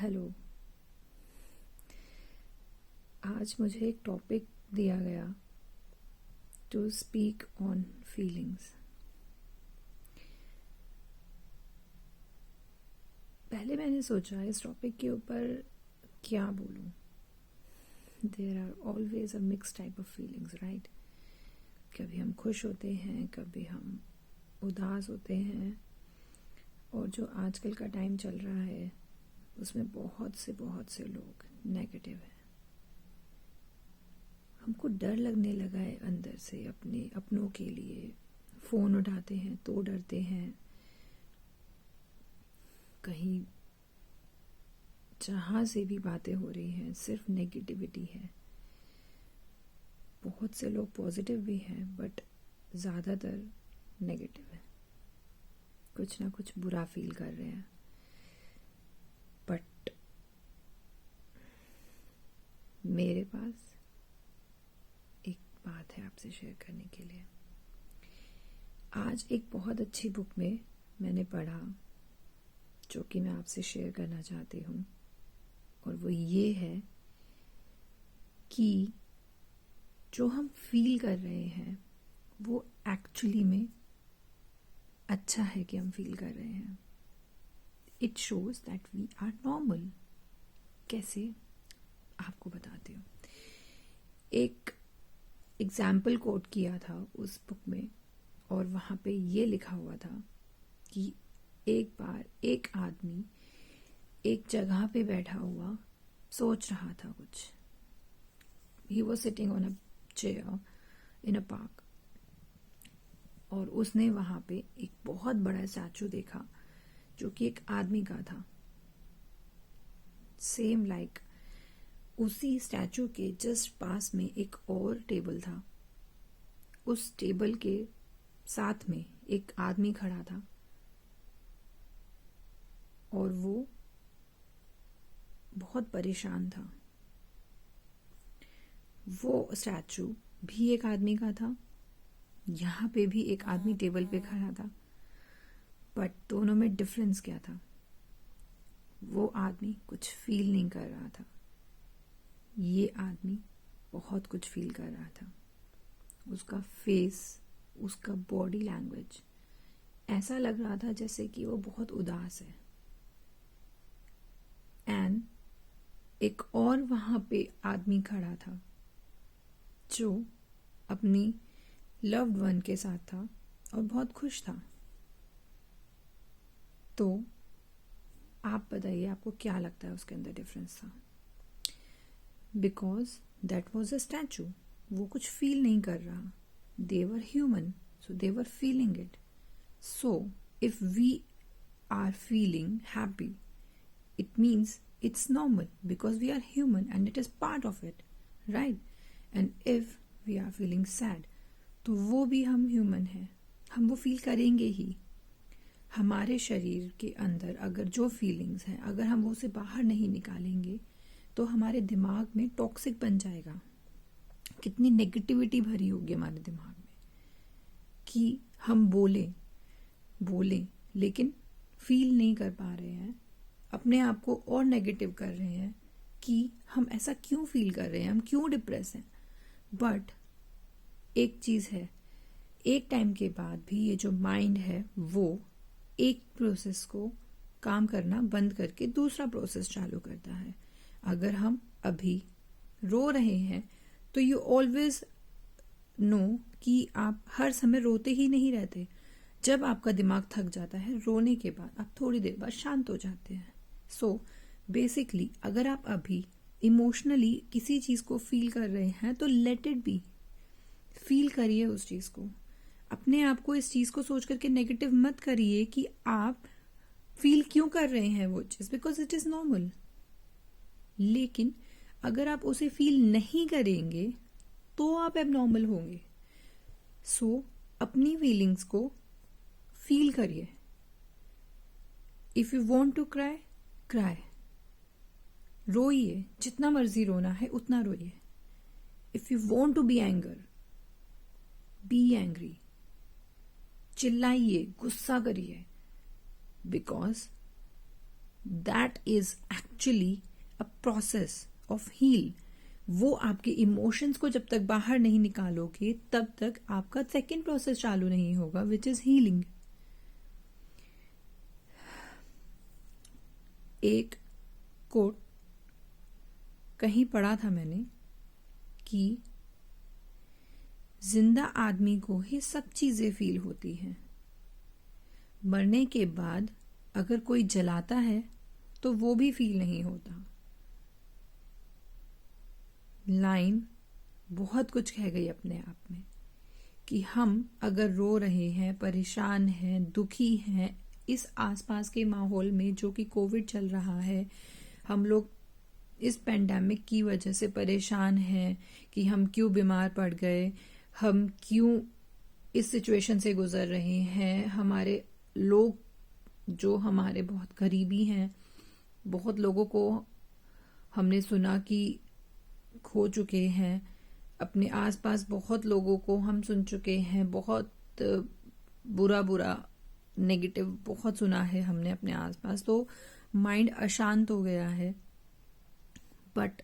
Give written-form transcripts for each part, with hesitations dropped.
Hello. आज मुझे एक टॉपिक दिया गया टू स्पीक ऑन फीलिंग्स। पहले मैंने सोचा इस टॉपिक के ऊपर क्या बोलूं। There are always a mix type of feelings, right. कभी हम खुश होते हैं, कभी हम उदास होते हैं, और जो आजकल का टाइम चल रहा है उसमें बहुत से लोग नेगेटिव हैं। हमको डर लगने लगा है अंदर से अपनों के लिए। फ़ोन उठाते हैं तो डरते हैं, कहीं जहाँ से भी बातें हो रही हैं सिर्फ नेगेटिविटी है। बहुत से लोग पॉजिटिव भी हैं बट ज़्यादातर नेगेटिव है, कुछ ना कुछ बुरा फील कर रहे हैं। बट मेरे पास एक बात है आपसे शेयर करने के लिए। आज एक बहुत अच्छी बुक में मैंने पढ़ा जो कि मैं आपसे शेयर करना चाहती हूँ, और वो ये है कि जो हम फील कर रहे हैं वो एक्चुअली में अच्छा है कि हम फील कर रहे हैं। It shows that we are normal. कैसे, आपको बताती हूँ। एक एग्जाम्पल कोट किया था उस बुक में, और वहाँ पे ये लिखा हुआ था कि एक बार एक आदमी एक जगह पे बैठा हुआ सोच रहा था कुछ। He was sitting on a chair in a park, और उसने वहाँ पे एक बहुत बड़ा स्टैचू देखा जो कि एक आदमी का था। सेम लाइक उसी स्टैचू के जस्ट पास में एक और टेबल था। उस टेबल के साथ में एक आदमी खड़ा था, और वो बहुत परेशान था। वो स्टैचू भी एक आदमी का था, यहाँ पे भी एक आदमी टेबल पे खड़ा था, बट दोनों में डिफरेंस क्या था? वो आदमी कुछ फील नहीं कर रहा था, ये आदमी बहुत कुछ फील कर रहा था। उसका फेस, उसका बॉडी लैंग्वेज ऐसा लग रहा था जैसे कि वो बहुत उदास है। एंड एक और वहां पे आदमी खड़ा था जो अपनी लव्ड वन के साथ था और बहुत खुश था। तो आप बताइए, आपको क्या लगता है उसके अंदर डिफरेंस था? Because that was a statue. वो कुछ फील नहीं कर रहा। They were human, so they were feeling it. So if we are feeling happy, it means it's normal because we are human and it is part of it, right? And if we are feeling sad, तो वो भी हम human हैं, हम वो feel करेंगे ही। हमारे शरीर के अंदर अगर जो फीलिंग्स हैं, अगर हम वो से बाहर नहीं निकालेंगे तो हमारे दिमाग में टॉक्सिक बन जाएगा। कितनी नेगेटिविटी भरी होगी हमारे दिमाग में कि हम बोलें लेकिन फील नहीं कर पा रहे हैं, अपने आप को और नेगेटिव कर रहे हैं कि हम ऐसा क्यों फील कर रहे हैं, हम क्यों डिप्रेस हैं। बट एक चीज है, एक टाइम के बाद भी ये जो माइंड है वो एक प्रोसेस को काम करना बंद करके दूसरा प्रोसेस चालू करता है। अगर हम अभी रो रहे हैं तो यू ऑलवेज नो कि आप हर समय रोते ही नहीं रहते। जब आपका दिमाग थक जाता है रोने के बाद, आप थोड़ी देर बाद शांत हो जाते हैं। सो बेसिकली अगर आप अभी इमोशनली किसी चीज को फील कर रहे हैं तो लेट इट बी। फील करिए उस चीज को। अपने आप को इस चीज को सोच करके नेगेटिव मत करिए कि आप फील क्यों कर रहे हैं वो चीज, बिकॉज इट इज नॉर्मल। लेकिन अगर आप उसे फील नहीं करेंगे तो आप एबनॉर्मल होंगे। सो अपनी फीलिंग्स को फील करिए। If you want to cry, cry, रोइए, जितना मर्जी रोना है उतना रोइए। If you want to be anger, be angry, चिल्लाइए, गुस्सा करिए, because that is actually a process of heal. वो आपके इमोशंस को जब तक बाहर नहीं निकालोगे तब तक आपका सेकेंड प्रोसेस चालू नहीं होगा, विच इज हीलिंग. एक कोट कहीं पढ़ा था मैंने कि जिंदा आदमी को ही सब चीजें फील होती हैं. मरने के बाद अगर कोई जलाता है तो वो भी फील नहीं होता. लाइन बहुत कुछ कह गई अपने आप में कि हम अगर रो रहे हैं, परेशान हैं, दुखी हैं, इस आसपास के माहौल में जो कि कोविड चल रहा है, हम लोग इस पेंडेमिक की वजह से परेशान हैं कि हम क्यों बीमार पड़ गए, हम क्यों इस सिचुएशन से गुजर रहे हैं. हमारे लोग जो हमारे बहुत करीबी हैं, बहुत लोगों को हमने सुना कि खो चुके हैं. अपने आसपास बहुत लोगों को हम सुन चुके हैं. बहुत बुरा बुरा नेगेटिव बहुत सुना है हमने अपने आसपास. तो माइंड अशांत हो गया है. बट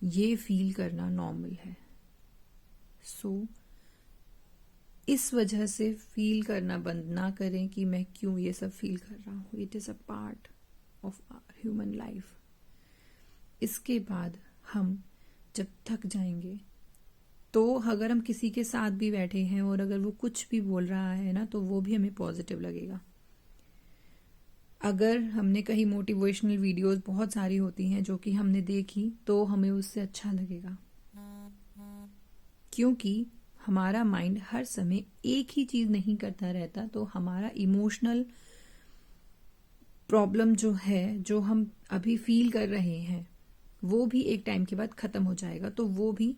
ये फील करना नॉर्मल है. सो इस वजह से फील करना बंद ना करें कि मैं क्यों ये सब फील कर रहा हूं. It is a part of human life. इसके बाद हम जब थक जाएंगे तो अगर हम किसी के साथ भी बैठे हैं और अगर वो कुछ भी बोल रहा है ना, तो वो भी हमें पॉजिटिव लगेगा. अगर हमने कहीं मोटिवेशनल वीडियोस बहुत सारी होती हैं जो कि हमने देखी, तो हमें उससे अच्छा लगेगा. क्योंकि हमारा माइंड हर समय एक ही चीज नहीं करता रहता. तो हमारा इमोशनल प्रॉब्लम जो है, जो हम अभी फील कर रहे हैं, वो भी एक टाइम के बाद खत्म हो जाएगा. तो वो भी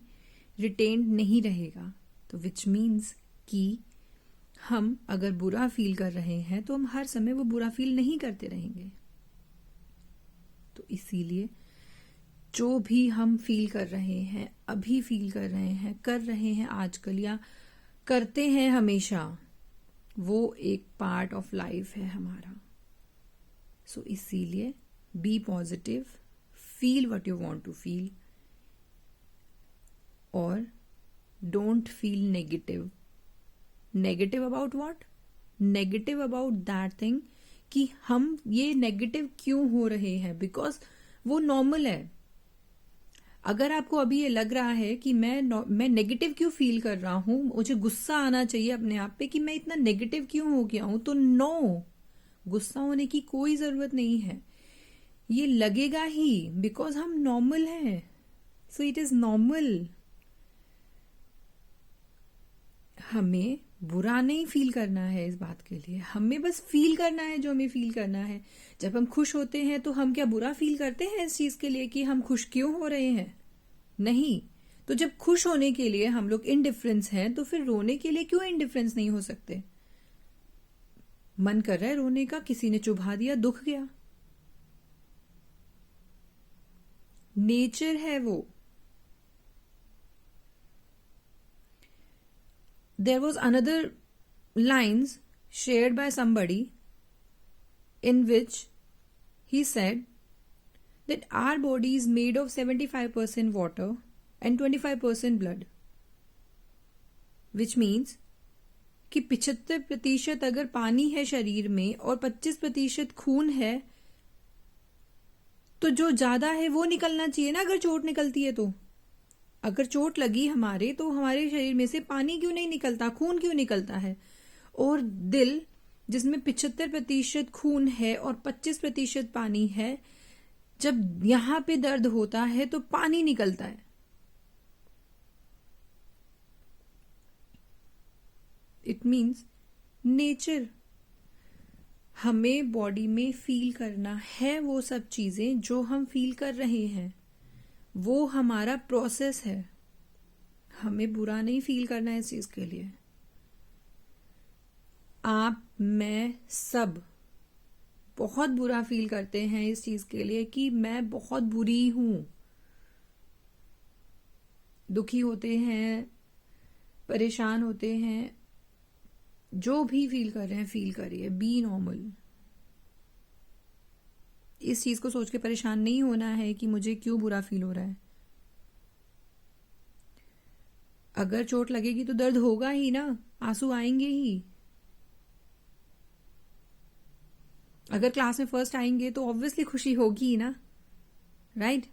रिटेन्ड नहीं रहेगा. तो विच मीन्स कि हम अगर बुरा फील कर रहे हैं तो हम हर समय वो बुरा फील नहीं करते रहेंगे. तो इसीलिए जो भी हम फील कर रहे हैं, अभी फील कर रहे हैं आजकल या करते हैं हमेशा, वो एक पार्ट ऑफ लाइफ है हमारा. सो इसीलिए be positive, feel what you want to feel और don't feel negative. Negative about what? Negative about that thing कि हम ये नेगेटिव क्यों हो रहे हैं, बिकॉज वो नॉर्मल है. अगर आपको अभी ये लग रहा है कि मैं नेगेटिव क्यों फील कर रहा हूं, मुझे गुस्सा आना चाहिए अपने आप पे कि मैं इतना नेगेटिव क्यों हो गया हूं, तो नो, गुस्सा होने की कोई जरूरत नहीं है. ये लगेगा ही बिकॉज हम नॉर्मल हैं. So it is normal. हमें बुरा नहीं फील करना है इस बात के लिए. हमें बस फील करना है जो हमें फील करना है. जब हम खुश होते हैं तो हम क्या बुरा फील करते हैं इस चीज के लिए कि हम खुश क्यों हो रहे हैं? नहीं. तो जब खुश होने के लिए हम लोग इनडिफरेंस हैं, तो फिर रोने के लिए क्यों इनडिफरेंस नहीं हो सकते? मन कर रहा है रोने का, किसी ने चुभा दिया, दुख गया. नेचर है वो. There was another lines shared by somebody in which he said that our body is made of 75% water and 25% blood, which means कि 75% अगर पानी है शरीर में और 25% खून है, तो जो ज्यादा है वो निकलना चाहिए ना. अगर चोट निकलती है तो, अगर चोट लगी हमारे, तो हमारे शरीर में से पानी क्यों नहीं निकलता, खून क्यों निकलता है? और दिल जिसमें 75% खून है और 25% पानी है, जब यहां पे दर्द होता है तो पानी निकलता है. It means nature. हमें बॉडी में फील करना है वो सब चीजें जो हम फील कर रहे हैं. वो हमारा प्रोसेस है. हमें बुरा नहीं फील करना है इस चीज के लिए. आप, मैं, सब बहुत बुरा फील करते हैं इस चीज के लिए कि मैं बहुत बुरी हूं. दुखी होते हैं, परेशान होते हैं. जो भी फील कर रहे हैं फील करिए. B normal. इस चीज को सोच के परेशान नहीं होना है कि मुझे क्यों बुरा फील हो रहा है। अगर चोट लगेगी तो दर्द होगा ही ना, आंसू आएंगे ही। अगर क्लास में फर्स्ट आएंगे तो ऑब्वियसली खुशी होगी ही ना, राइट?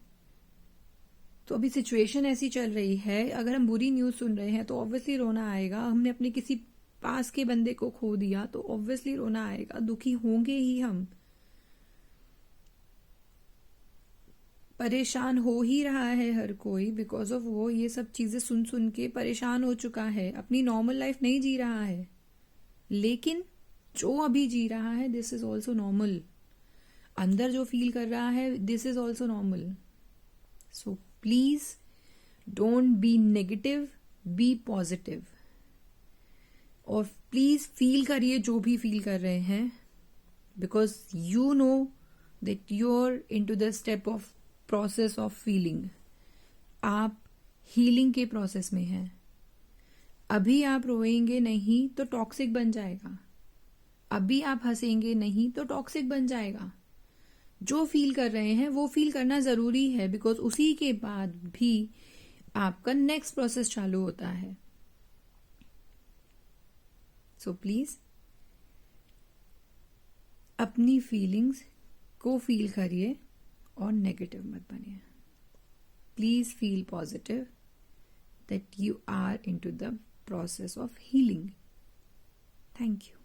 तो अभी सिचुएशन ऐसी चल रही है, अगर हम बुरी न्यूज सुन रहे हैं तो ऑब्वियसली रोना आएगा। हमने अपने किसी पास के बंदे को खो दिया तो ऑब्वियसली रोना आएगा, दुखी होंगे ही हम। परेशान हो ही रहा है हर कोई, बिकॉज ऑफ वो ये सब चीजें सुन सुन के परेशान हो चुका है, अपनी नॉर्मल लाइफ नहीं जी रहा है। लेकिन जो अभी जी रहा है, दिस इज ऑल्सो नॉर्मल। अंदर जो फील कर रहा है, this is also normal. So please don't be negative, be positive. और प्लीज फील करिए जो भी फील कर रहे हैं, because you know that you are into the step of process of feeling. आप हीलिंग के प्रोसेस में हैं। अभी आप रोएंगे नहीं तो टॉक्सिक बन जाएगा, अभी आप हंसेंगे नहीं तो टॉक्सिक बन जाएगा। जो फील कर रहे हैं वो फील करना जरूरी है, बिकॉज उसी के बाद भी आपका नेक्स्ट प्रोसेस चालू होता है। सो प्लीज अपनी फीलिंग्स को फील करिए और नेगेटिव मत बनिए। Please feel positive that you are into the process of healing. Thank you.